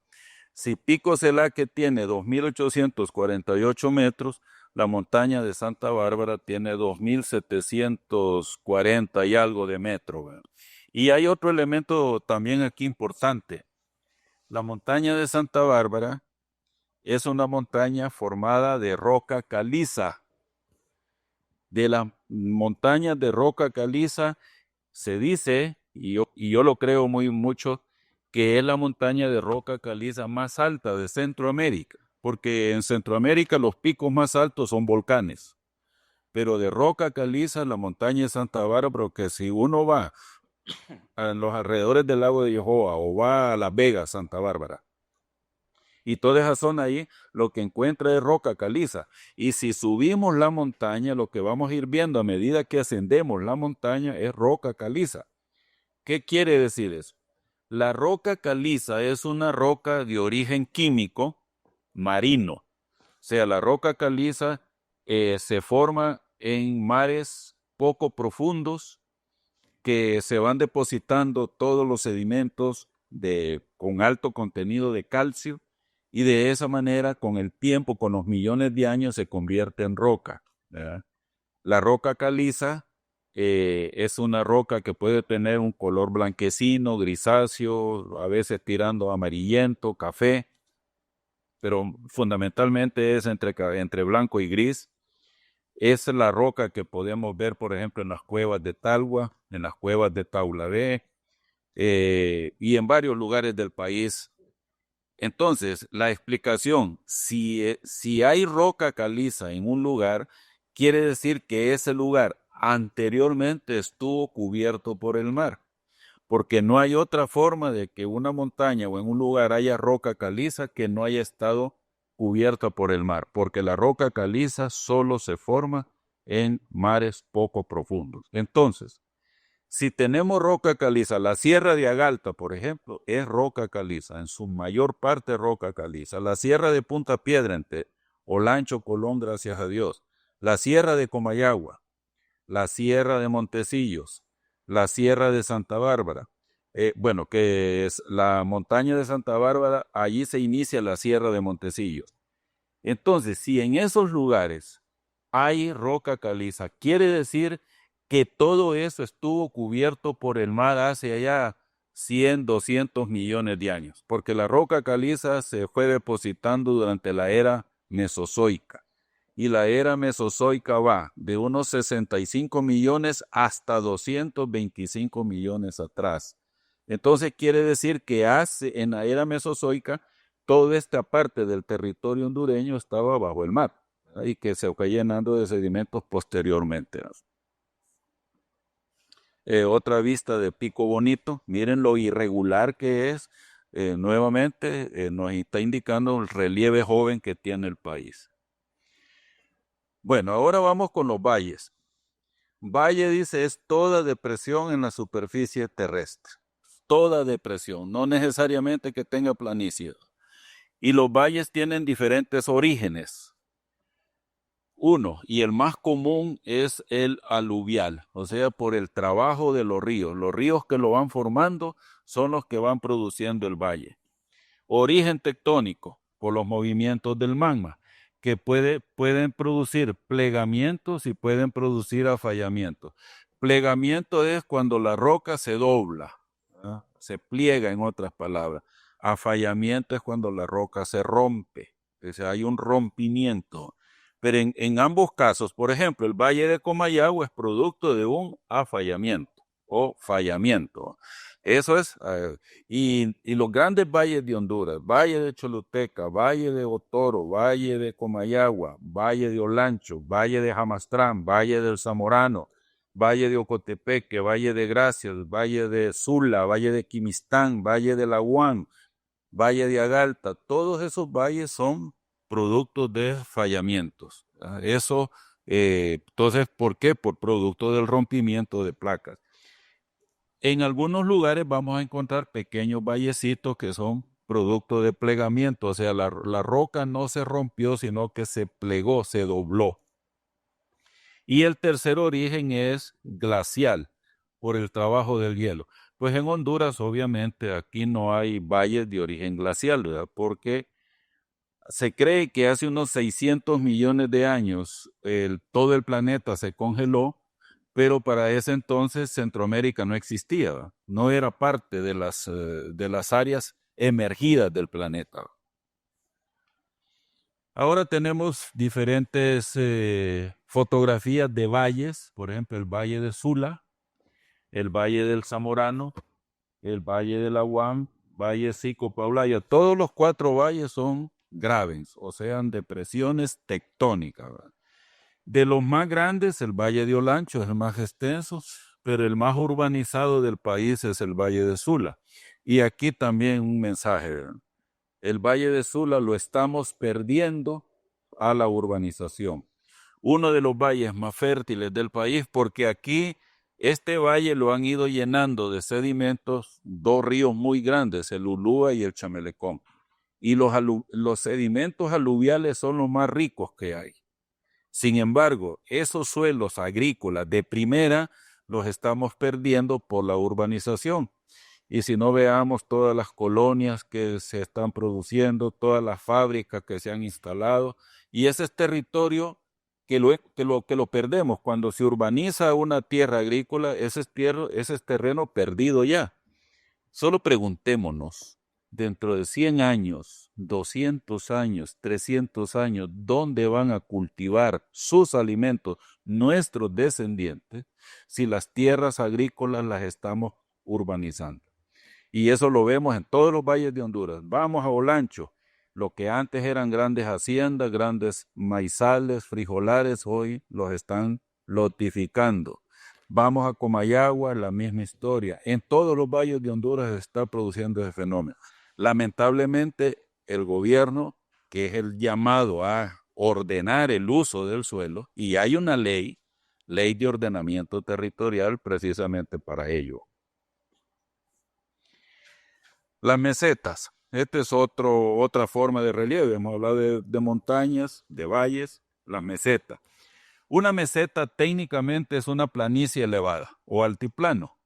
[SPEAKER 1] Si Pico Celaque tiene 2.848 metros, la montaña de Santa Bárbara tiene 2.740 y algo de metros, ¿verdad? Y hay otro elemento también aquí importante. La montaña de Santa Bárbara es una montaña formada de roca caliza. De las montañas de roca caliza se dice, y yo lo creo mucho, que es la montaña de roca caliza más alta de Centroamérica, porque en Centroamérica los picos más altos son volcanes, pero de roca caliza la montaña de Santa Bárbara, que si uno va a los alrededores del lago de Yohoa o va a Las Vegas, Santa Bárbara, Y toda esa zona ahí lo que encuentra es roca caliza. Y si subimos la montaña, lo que vamos a ir viendo a medida que ascendemos la montaña es roca caliza. ¿Qué quiere decir eso? La roca caliza es una roca de origen químico marino. O sea, la roca caliza se forma en mares poco profundos que se van depositando todos los sedimentos con alto contenido de calcio y de esa manera, con el tiempo, con los millones de años, se convierte en roca, ¿verdad? La roca caliza es una roca que puede tener un color blanquecino, grisáceo, a veces tirando amarillento, café, pero fundamentalmente es entre blanco y gris. Es la roca que podemos ver, por ejemplo, en las cuevas de Talgua, en las cuevas de Taulavé y en varios lugares del país. Entonces, la explicación, si hay roca caliza en un lugar, quiere decir que ese lugar anteriormente estuvo cubierto por el mar, porque no hay otra forma de que una montaña o en un lugar haya roca caliza que no haya estado cubierta por el mar, porque la roca caliza solo se forma en mares poco profundos. Entonces, si tenemos roca caliza, la Sierra de Agalta, por ejemplo, es roca caliza, en su mayor parte roca caliza. La Sierra de Punta Piedra, entre Olancho, Colón, gracias a Dios. La Sierra de Comayagua, la Sierra de Montecillos, la Sierra de Santa Bárbara. Bueno, que es la montaña de Santa Bárbara, allí se inicia la Sierra de Montecillos. Entonces, si en esos lugares hay roca caliza, quiere decir que todo eso estuvo cubierto por el mar hace allá 100, 200 millones de años, porque la roca caliza se fue depositando durante la era mesozoica. Y la era mesozoica va de unos 65 millones hasta 225 millones atrás. Entonces quiere decir que en la era mesozoica toda esta parte del territorio hondureño estaba bajo el mar, ¿verdad? Y que se fue llenando de sedimentos posteriormente. Otra vista de Pico Bonito, miren lo irregular que es, nuevamente nos está indicando el relieve joven que tiene el país. Bueno, ahora vamos con los valles. Valle, dice, es toda depresión en la superficie terrestre. Toda depresión, no necesariamente que tenga planicie. Y los valles tienen diferentes orígenes. Uno, y el más común es el aluvial, o sea, por el trabajo de los ríos. Los ríos que lo van formando son los que van produciendo el valle. Origen tectónico, por los movimientos del magma, que pueden producir plegamientos y pueden producir afallamientos. Plegamiento es cuando la roca se dobla, ¿verdad? Se pliega, en otras palabras. Afallamiento es cuando la roca se rompe, o sea, hay un rompimiento. Pero en ambos casos, por ejemplo, el Valle de Comayagua es producto de un afallamiento o fallamiento. Eso es, y los grandes valles de Honduras, Valle de Choluteca, Valle de Otoro, Valle de Comayagua, Valle de Olancho, Valle de Jamastrán, Valle del Zamorano, Valle de Ocotepeque, Valle de Gracias, Valle de Sula, Valle de Quimistán, Valle de La Huán, Valle de Agalta, todos esos valles son productos de fallamientos. Eso, entonces, ¿por qué? Por producto del rompimiento de placas. En algunos lugares vamos a encontrar pequeños vallecitos que son producto de plegamiento, o sea, la roca no se rompió, sino que se plegó, se dobló. Y el tercer origen es glacial, por el trabajo del hielo. Pues en Honduras, obviamente, aquí no hay valles de origen glacial, ¿verdad? Porque se cree que hace unos 600 millones de años todo el planeta se congeló, pero para ese entonces Centroamérica no existía, ¿verdad? No era parte de las áreas emergidas del planeta. Ahora tenemos diferentes fotografías de valles, por ejemplo, el Valle de Sula, el Valle del Zamorano, el Valle de la Huam, Valle Sico Paulaya. Todos los cuatro valles son graves, o sea, depresiones tectónicas, ¿verdad? De los más grandes, el Valle de Olancho es el más extenso, pero el más urbanizado del país es el Valle de Sula. Y aquí también un mensaje, ¿verdad? el Valle de Sula lo estamos perdiendo a la urbanización. Uno de los valles más fértiles del país, porque aquí este valle lo han ido llenando de sedimentos dos ríos muy grandes, el Ulúa y el Chamelecón. Y los sedimentos aluviales son los más ricos que hay. Sin embargo, esos suelos agrícolas de primera los estamos perdiendo por la urbanización. Y si no, veamos todas las colonias que se están produciendo, todas las fábricas que se han instalado, y ese es territorio que lo perdemos. Cuando se urbaniza una tierra agrícola, ese es terreno perdido ya. Solo preguntémonos, dentro de 100 años, 200 años, 300 años, ¿dónde van a cultivar sus alimentos nuestros descendientes si las tierras agrícolas las estamos urbanizando? Y eso lo vemos en todos los valles de Honduras. Vamos a Olancho, lo que antes eran grandes haciendas, grandes maizales, frijolares, hoy los están lotificando. Vamos a Comayagua, la misma historia. En todos los valles de Honduras se está produciendo ese fenómeno. Lamentablemente, el gobierno, que es el llamado a ordenar el uso del suelo, y hay una ley de ordenamiento territorial precisamente para ello. Las mesetas. Esta es otra forma de relieve. Hemos hablado de montañas, de valles, las mesetas. Una meseta técnicamente es una planicie elevada o altiplano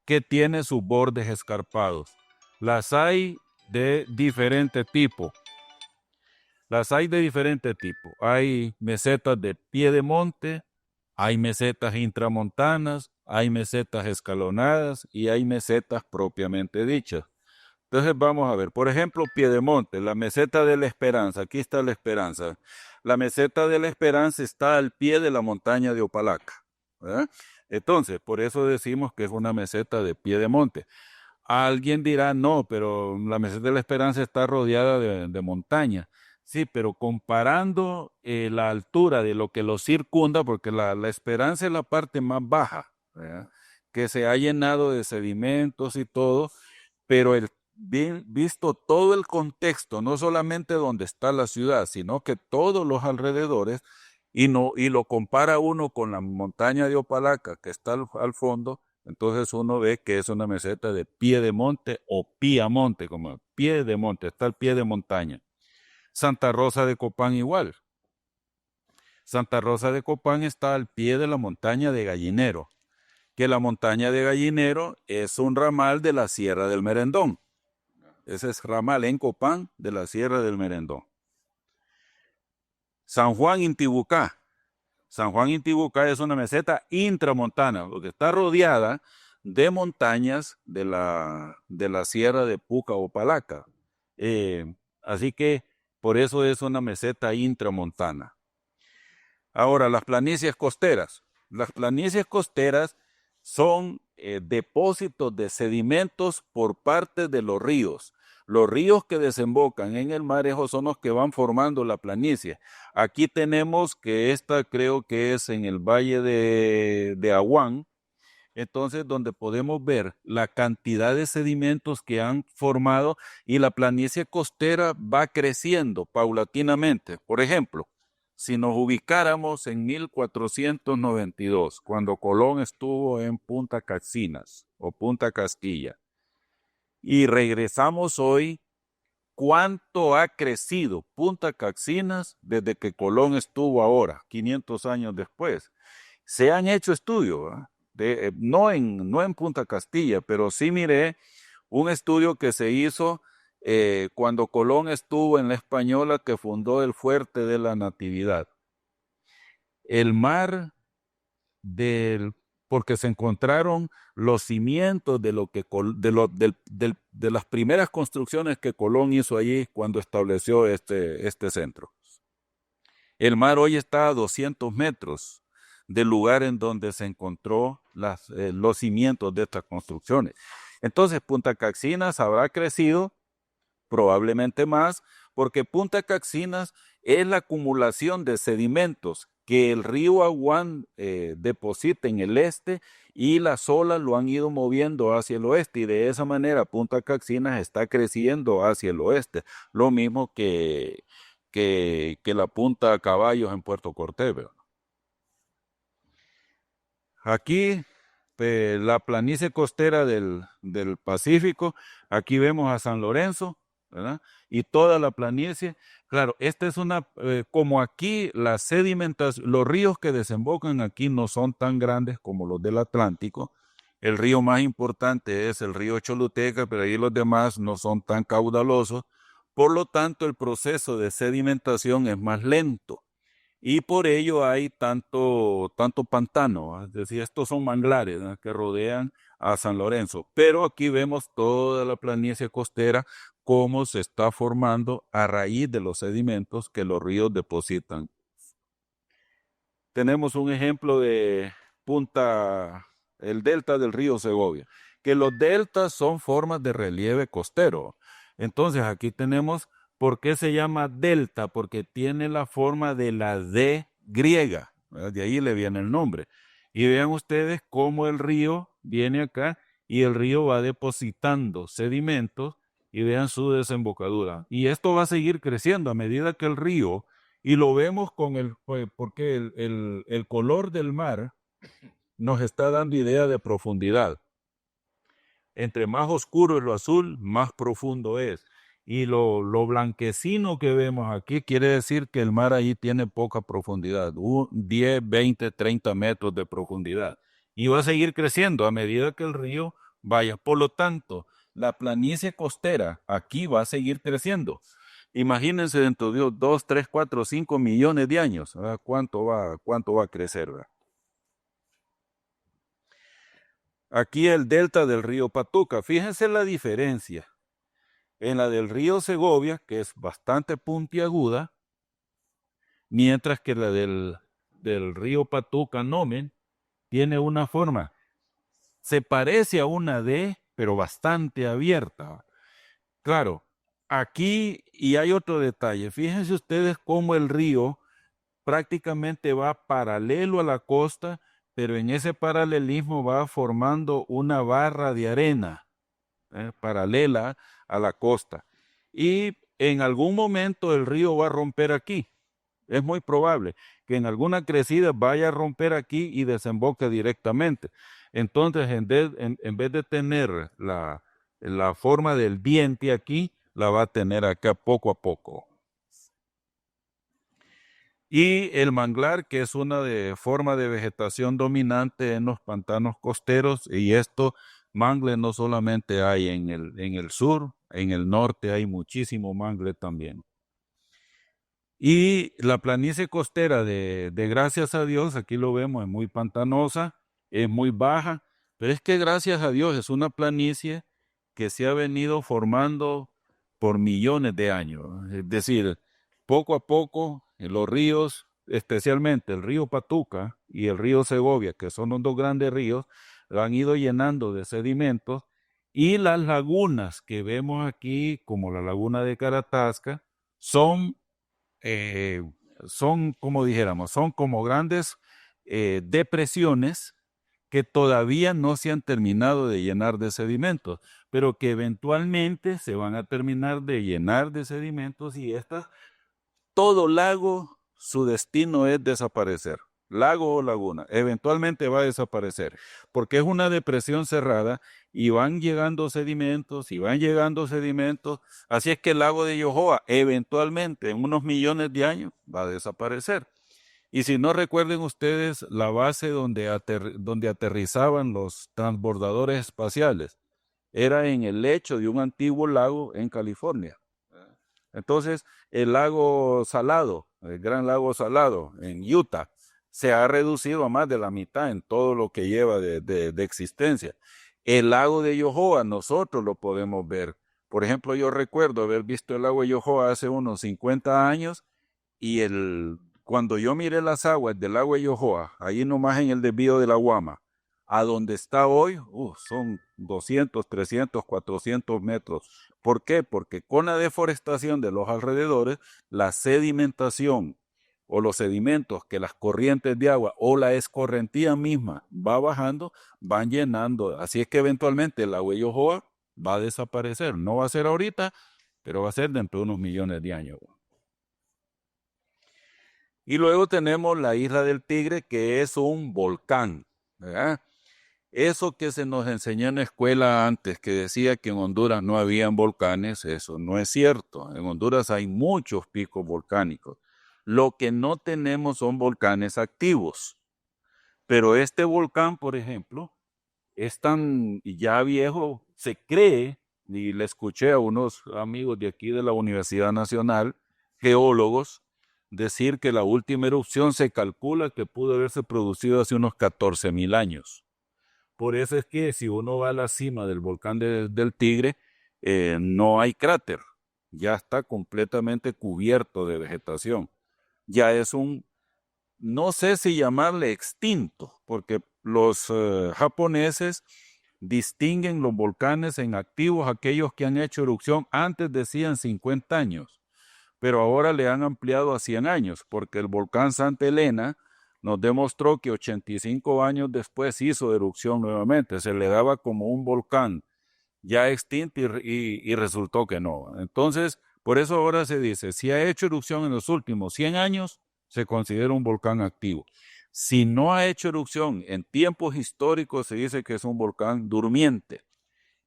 [SPEAKER 1] que tiene sus bordes escarpados. Las hay de diferente tipo. Hay mesetas de pie de monte, hay mesetas intramontanas, hay mesetas escalonadas y hay mesetas propiamente dichas. Entonces vamos a ver, por ejemplo, Piedemonte, la meseta de la Esperanza, aquí está la Esperanza. La meseta de la Esperanza está al pie de la montaña de Opalaca, ¿verdad? Entonces, por eso decimos que es una meseta de Piedemonte. Alguien dirá, no, pero la meseta de la Esperanza está rodeada de montaña. Sí, pero comparando la altura de lo que lo circunda, porque la Esperanza es la parte más baja, ¿verdad? Que se ha llenado de sedimentos y todo, pero visto todo el contexto, no solamente donde está la ciudad, sino que todos los alrededores, y lo compara uno con la montaña de Opalaca que está al fondo, entonces uno ve que es una meseta de pie de monte o piamonte, como pie de monte, está al pie de montaña. Santa Rosa de Copán igual. Santa Rosa de Copán está al pie de la montaña de Gallinero, que la montaña de Gallinero es un ramal de la Sierra del Merendón. Ese es ramal en Copán de la Sierra del Merendón. San Juan Intibucá. San Juan Intibucá es una meseta intramontana, porque está rodeada de montañas de la Sierra de Puca o Palaca. Así que por eso es una meseta intramontana. Ahora, las planicies costeras. Las planicies costeras son depósitos de sedimentos por parte de los ríos. Los ríos que desembocan en el mar, esos son los que van formando la planicie. Aquí tenemos que esta creo que es en el valle de Aguán, entonces donde podemos ver la cantidad de sedimentos que han formado y la planicie costera va creciendo paulatinamente. Por ejemplo, si nos ubicáramos en 1492, cuando Colón estuvo en Punta Caxinas o Punta Castilla, y regresamos hoy, ¿cuánto ha crecido Punta Caxinas desde que Colón estuvo ahora, 500 años después? Se han hecho estudios, no en Punta Castilla, pero sí miré un estudio que se hizo cuando Colón estuvo en la Española, que fundó el Fuerte de la Natividad. El mar porque se encontraron los cimientos de las primeras construcciones que Colón hizo allí cuando estableció este centro. El mar hoy está a 200 metros del lugar en donde se encontró los cimientos de estas construcciones. Entonces, Punta Caxinas habrá crecido probablemente más, porque Punta Caxinas es la acumulación de sedimentos que el río Aguán deposita en el este y las olas lo han ido moviendo hacia el oeste y de esa manera Punta Caxinas está creciendo hacia el oeste, lo mismo que la Punta Caballos en Puerto Cortés, ¿verdad? Aquí, la planicie costera del Pacífico, aquí vemos a San Lorenzo, ¿verdad? Y toda la planicie. Claro, esta es como aquí la sedimentación, los ríos que desembocan aquí no son tan grandes como los del Atlántico. El río más importante es el río Choluteca, pero ahí los demás no son tan caudalosos. Por lo tanto, el proceso de sedimentación es más lento. Y por ello hay tanto pantano, ¿va? Es decir, estos son manglares, ¿no?, que rodean a San Lorenzo. Pero aquí vemos toda la planicie costera, cómo se está formando a raíz de los sedimentos que los ríos depositan. Tenemos un ejemplo de el delta del río Segovia, que los deltas son formas de relieve costero. Entonces aquí tenemos, ¿por qué se llama delta? Porque tiene la forma de la D griega, ¿verdad? De ahí le viene el nombre. Y vean ustedes cómo el río viene acá y el río va depositando sedimentos y vean su desembocadura. Y esto va a seguir creciendo a medida que el río, y lo vemos porque el color del mar nos está dando idea de profundidad. Entre más oscuro es lo azul, más profundo es. Y lo blanquecino que vemos aquí quiere decir que el mar ahí tiene poca profundidad, 10, 20, 30 metros de profundidad. Y va a seguir creciendo a medida que el río vaya. Por lo tanto, la planicie costera aquí va a seguir creciendo. Imagínense dentro de 2, 3, 4, 5 millones de años, ¿verdad? ¿Cuánto va a crecer, ¿verdad? Aquí el delta del río Patuca. Fíjense la diferencia. En la del río Segovia, que es bastante puntiaguda, mientras que la del río Patuca Nomen tiene una forma. Se parece a una D, pero bastante abierta. Claro, aquí y hay otro detalle. Fíjense ustedes cómo el río prácticamente va paralelo a la costa, pero en ese paralelismo va formando una barra de arena, paralela a la costa. Y en algún momento el río va a romper aquí. Es muy probable que en alguna crecida vaya a romper aquí y desemboque directamente. Entonces, en vez de tener la forma del diente aquí, la va a tener acá poco a poco. Y el manglar, que es una forma de vegetación dominante en los pantanos costeros, y esto mangle no solamente hay en el sur, en el norte hay muchísimo mangle también. Y la planicie costera de gracias a Dios, aquí lo vemos, es muy pantanosa, es muy baja, pero es que gracias a Dios es una planicie que se ha venido formando por millones de años. Es decir, poco a poco los ríos, especialmente el río Patuca y el río Segovia, que son los dos grandes ríos, lo han ido llenando de sedimentos y las lagunas que vemos aquí, como la laguna de Caratasca, son eh, como dijéramos, son como grandes depresiones que todavía no se han terminado de llenar de sedimentos, pero que eventualmente se van a terminar de llenar de sedimentos y todo lago, su destino es desaparecer. Lago o laguna, eventualmente va a desaparecer, porque es una depresión cerrada y van llegando sedimentos y van llegando sedimentos. Así es que el lago de Yohoa eventualmente en unos millones de años va a desaparecer. Y si no recuerden ustedes la base donde aterrizaban los transbordadores espaciales, era en el lecho de un antiguo lago en California. Entonces, el lago Salado, el Gran Lago Salado en Utah, se ha reducido a más de la mitad en todo lo que lleva de existencia. El lago de Yohoa, nosotros lo podemos ver. Por ejemplo, yo recuerdo haber visto el lago de Yohoa hace unos 50 años y cuando yo miré las aguas del lago de Yohoa, ahí nomás en el desvío de la Guama, a donde está hoy, son 200, 300, 400 metros. ¿Por qué? Porque con la deforestación de los alrededores, la sedimentación o los sedimentos que las corrientes de agua o la escorrentía misma va bajando, van llenando. Así es que eventualmente el lago Yohoa va a desaparecer. No va a ser ahorita, pero va a ser dentro de unos millones de años. Y luego tenemos la isla del Tigre, que es un volcán, ¿verdad? Eso que se nos enseñó en la escuela antes, que decía que en Honduras no habían volcanes, eso no es cierto. En Honduras hay muchos picos volcánicos. Lo que no tenemos son volcanes activos. Pero este volcán, por ejemplo, es tan ya viejo, se cree, y le escuché a unos amigos de aquí de la Universidad Nacional, geólogos, decir que la última erupción se calcula que pudo haberse producido hace unos 14,000 años. Por eso es que si uno va a la cima del volcán del Tigre, no hay cráter, ya está completamente cubierto de vegetación. Ya es no sé si llamarle extinto, porque los japoneses distinguen los volcanes en activos, aquellos que han hecho erupción antes decían 50 años, pero ahora le han ampliado a 100 años, porque el volcán Santa Elena nos demostró que 85 años después hizo erupción nuevamente, se le daba como un volcán ya extinto y resultó que no. Entonces, por eso ahora se dice, si ha hecho erupción en los últimos 100 años, se considera un volcán activo. Si no ha hecho erupción en tiempos históricos, se dice que es un volcán durmiente.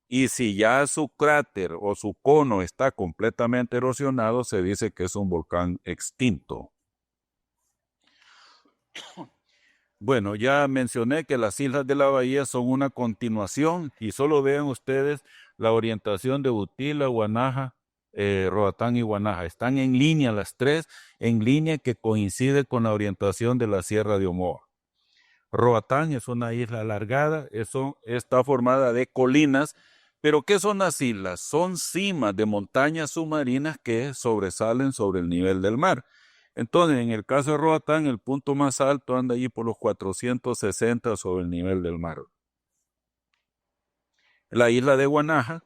[SPEAKER 1] Y si ya su cráter o su cono está completamente erosionado, se dice que es un volcán extinto. Bueno, ya mencioné que las islas de la bahía son una continuación y solo vean ustedes la orientación de Utila, Guanaja, Roatán y Guanaja. Están en línea las tres, en línea que coincide con la orientación de la Sierra de Omoa. Roatán es una isla alargada, está formada de colinas, pero ¿qué son las islas? Son cimas de montañas submarinas que sobresalen sobre el nivel del mar. Entonces, en el caso de Roatán, el punto más alto anda allí por los 460 sobre el nivel del mar. La isla de Guanaja,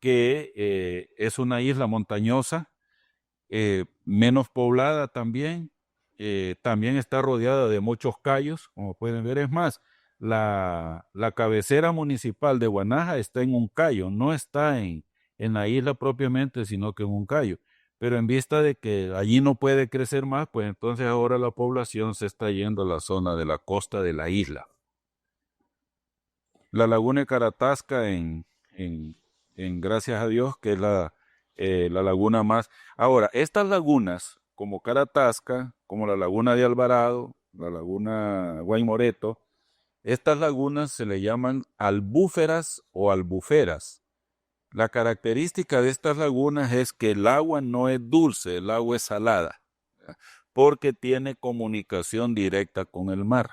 [SPEAKER 1] que es una isla montañosa, menos poblada también, también está rodeada de muchos cayos, como pueden ver. Es más, la cabecera municipal de Guanaja está en un cayo, no está en la isla propiamente, sino que en un cayo. Pero en vista de que allí no puede crecer más, pues entonces ahora la población se está yendo a la zona de la costa de la isla. La laguna de Caratasca en gracias a Dios, que es la laguna más. Ahora, estas lagunas, como Caratasca, como la laguna de Alvarado, la laguna Guaymoreto, estas lagunas se le llaman albúferas o albuferas. La característica de estas lagunas es que el agua no es dulce, el agua es salada, porque tiene comunicación directa con el mar.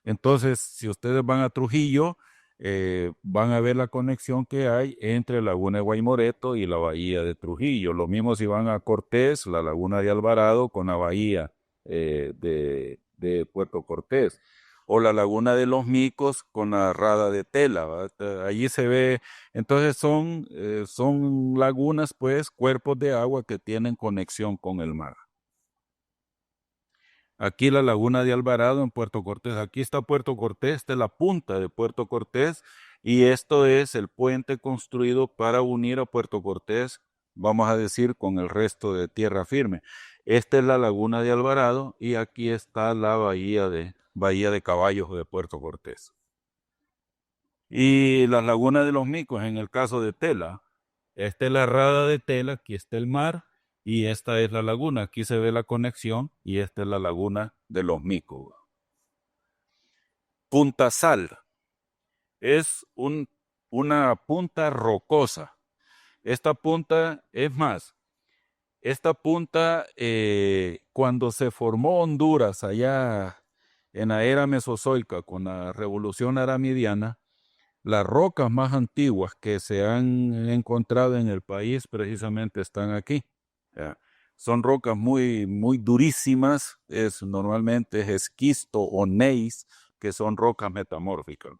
[SPEAKER 1] Entonces, si ustedes van a Trujillo, van a ver la conexión que hay entre la laguna de Guaymoreto y la bahía de Trujillo. Lo mismo si van a Cortés, la laguna de Alvarado con la bahía de Puerto Cortés. O la laguna de los Micos con la rada de Tela. Allí se ve, entonces son lagunas, pues, cuerpos de agua que tienen conexión con el mar. Aquí la laguna de Alvarado en Puerto Cortés. Aquí está Puerto Cortés, esta es la punta de Puerto Cortés y esto es el puente construido para unir a Puerto Cortés, vamos a decir, con el resto de tierra firme. Esta es la laguna de Alvarado y aquí está la bahía de Caballos de Puerto Cortés. Y las lagunas de los Micos, en el caso de Tela, esta es la rada de Tela, aquí está el mar y esta es la laguna. Aquí se ve la conexión y esta es la laguna de los Micos. Punta Sal es una punta rocosa. Esta punta, es más, esta punta, cuando se formó Honduras allá en la era mesozoica con la revolución aramidiana, las rocas más antiguas que se han encontrado en el país precisamente están aquí. ¿Ya? Son rocas muy, muy durísimas, normalmente es esquisto o gneiss, que son rocas metamórficas.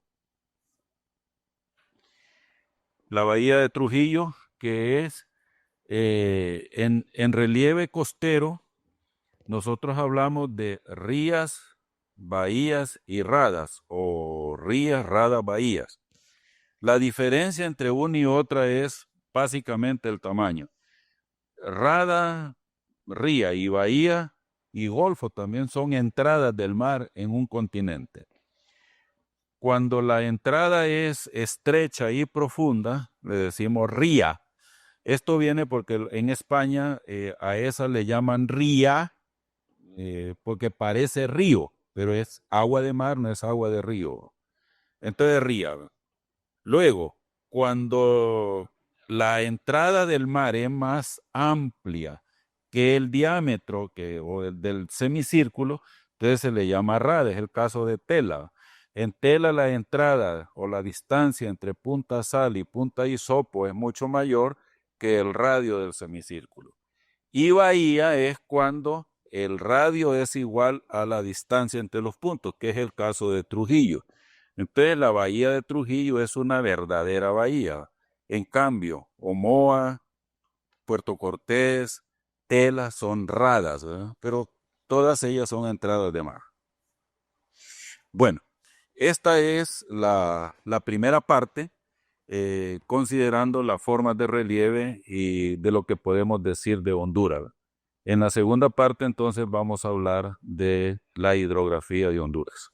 [SPEAKER 1] La bahía de Trujillo, que es en relieve costero, nosotros hablamos de rías, bahías y radas, o rías, radas, bahías. La diferencia entre una y otra es básicamente el tamaño. Rada, ría y bahía y golfo también son entradas del mar en un continente. Cuando la entrada es estrecha y profunda, le decimos ría. Esto viene porque en España a esa le llaman ría porque parece río, pero es agua de mar, no es agua de río. Entonces ría. Luego, cuando la entrada del mar es más amplia que el diámetro del semicírculo, entonces se le llama rada, es el caso de Tela. En Tela la entrada o la distancia entre punta Sal y punta Hisopo es mucho mayor que el radio del semicírculo. Y bahía es cuando el radio es igual a la distancia entre los puntos, que es el caso de Trujillo. Entonces la bahía de Trujillo es una verdadera bahía. En cambio, Omoa, Puerto Cortés, Tela son radas, ¿verdad? Pero todas ellas son entradas de mar. Bueno, esta es la primera parte, considerando las formas de relieve y de lo que podemos decir de Honduras. En la segunda parte entonces vamos a hablar de la hidrografía de Honduras.